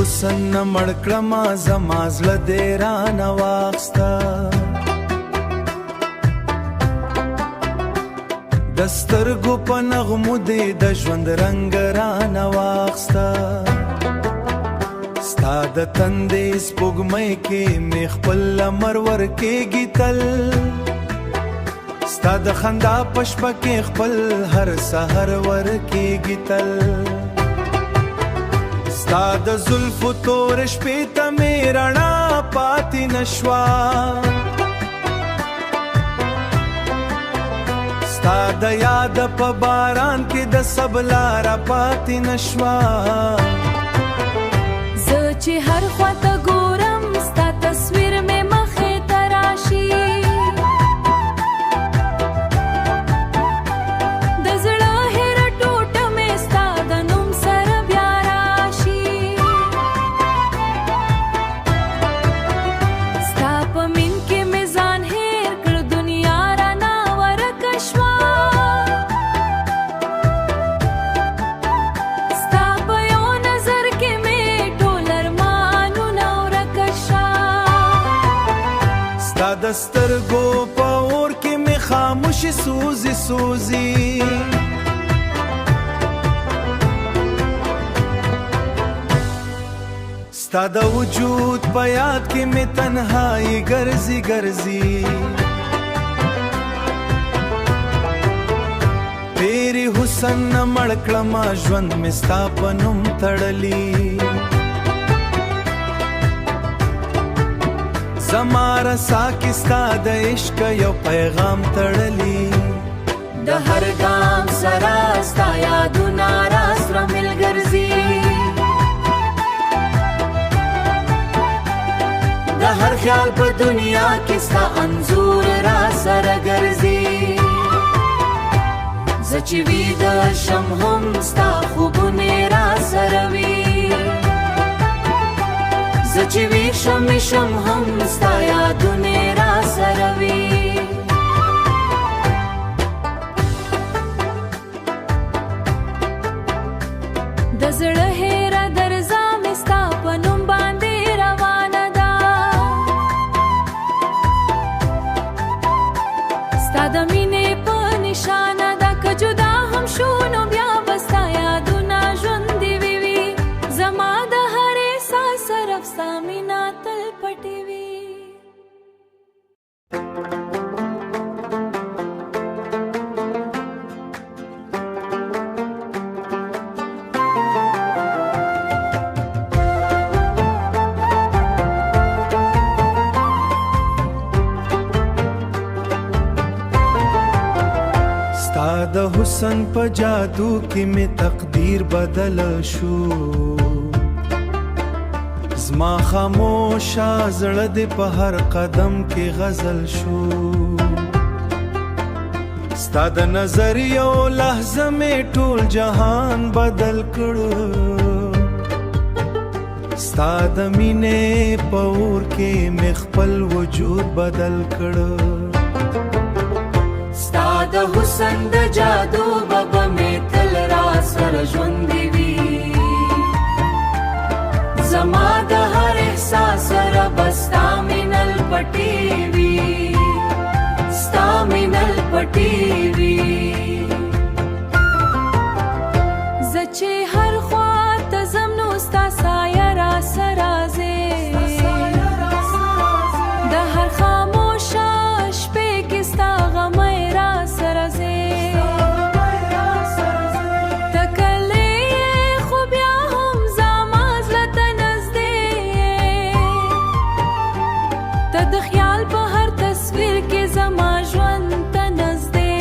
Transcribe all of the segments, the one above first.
حسن نه مړ کړما زما زړه دې رانه واخسته د سترګو په نغمو دې د ژوند رنګ رانه واخسته ستا د تندې سپوږمۍ کې مې خپل لمر ورکېږي تل ستا د خندا په شپه کې خپل هر سحر ورکېږي تل ستا د زلفو تور شپې ته مې رڼا پاتې نشوه ستا د یاد په باران کې د سبلاره پاتې نشوه زه چې هر خواته ګورم ستا تصویر مې مخې ته راشي د زړه هره ټوټه مې ستا د نوم سره بیا راشي ستا په مین کې مې ځان هېر کړ دنیا رانه ورکه شوه ستا په یو نظر کې مې ټول ارمانونه ورکه شه ستا د سترګو په اور کې مې خاموشي سوزي سوزي ستا د وجود په یاد کې مې تنهایی ګرځي ګرځي تیری حسن نه مړ کړما ژوند مې ستا په نوم تړلی زما رسا کې ستا د عشق یو پیغام تړلی د هر ګام سره ستا یادونه راسره مل ګرځي د هر خیال په دنیا کې ستا انځور راسره ګرځي زه چې ویده شم هم ستا خوبونه راسره وي زه چې ویښه شم هم ستا یادونه راسره وي د زړه هېره درځه مې ستا په نوم باندې روانه ده ستا د مینې په نشانه ده که جدا هم شو نو بیا به ستا یادونه ژوندي وي زما د هر احساس صرف ستا مینه تل پټې وي ستا د حسن په جادو کې مې تقدیر بدل شو زما خاموشه زړه دې په هر قدم کې غزل شو ستا د نظر یو لحظه مې ټول جهان بدل کړو ستا د مینې په اور کې مې خپل وجود بدل کړو ستا د حسن د جادو بابا مې تل راسره ژوندي وي زما د هر احساس سره به ستا مینل پټې وي ستا مینل پټې وي زه چې هر خوا ته ځم نو ستا سایه راسره ځې د هر خاموشه شپې کې ستا غمه راسره ځې ته کلی یې خو بیا هم زما زړه ته نږدې ته د خیال په هر تصویر کې زما ژوند ته نږدې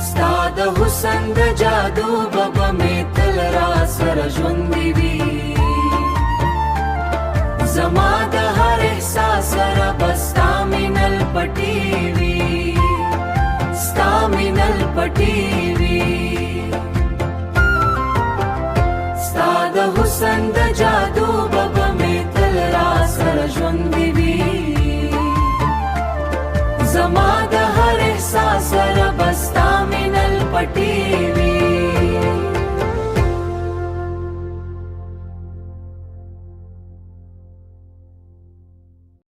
ستا د حسن د جادو بابا مې تل راسره ژوندي وي زما د هر احساس سره به ستا مینل پټې وي ستا مینل پټې وي ستا د حسن پټي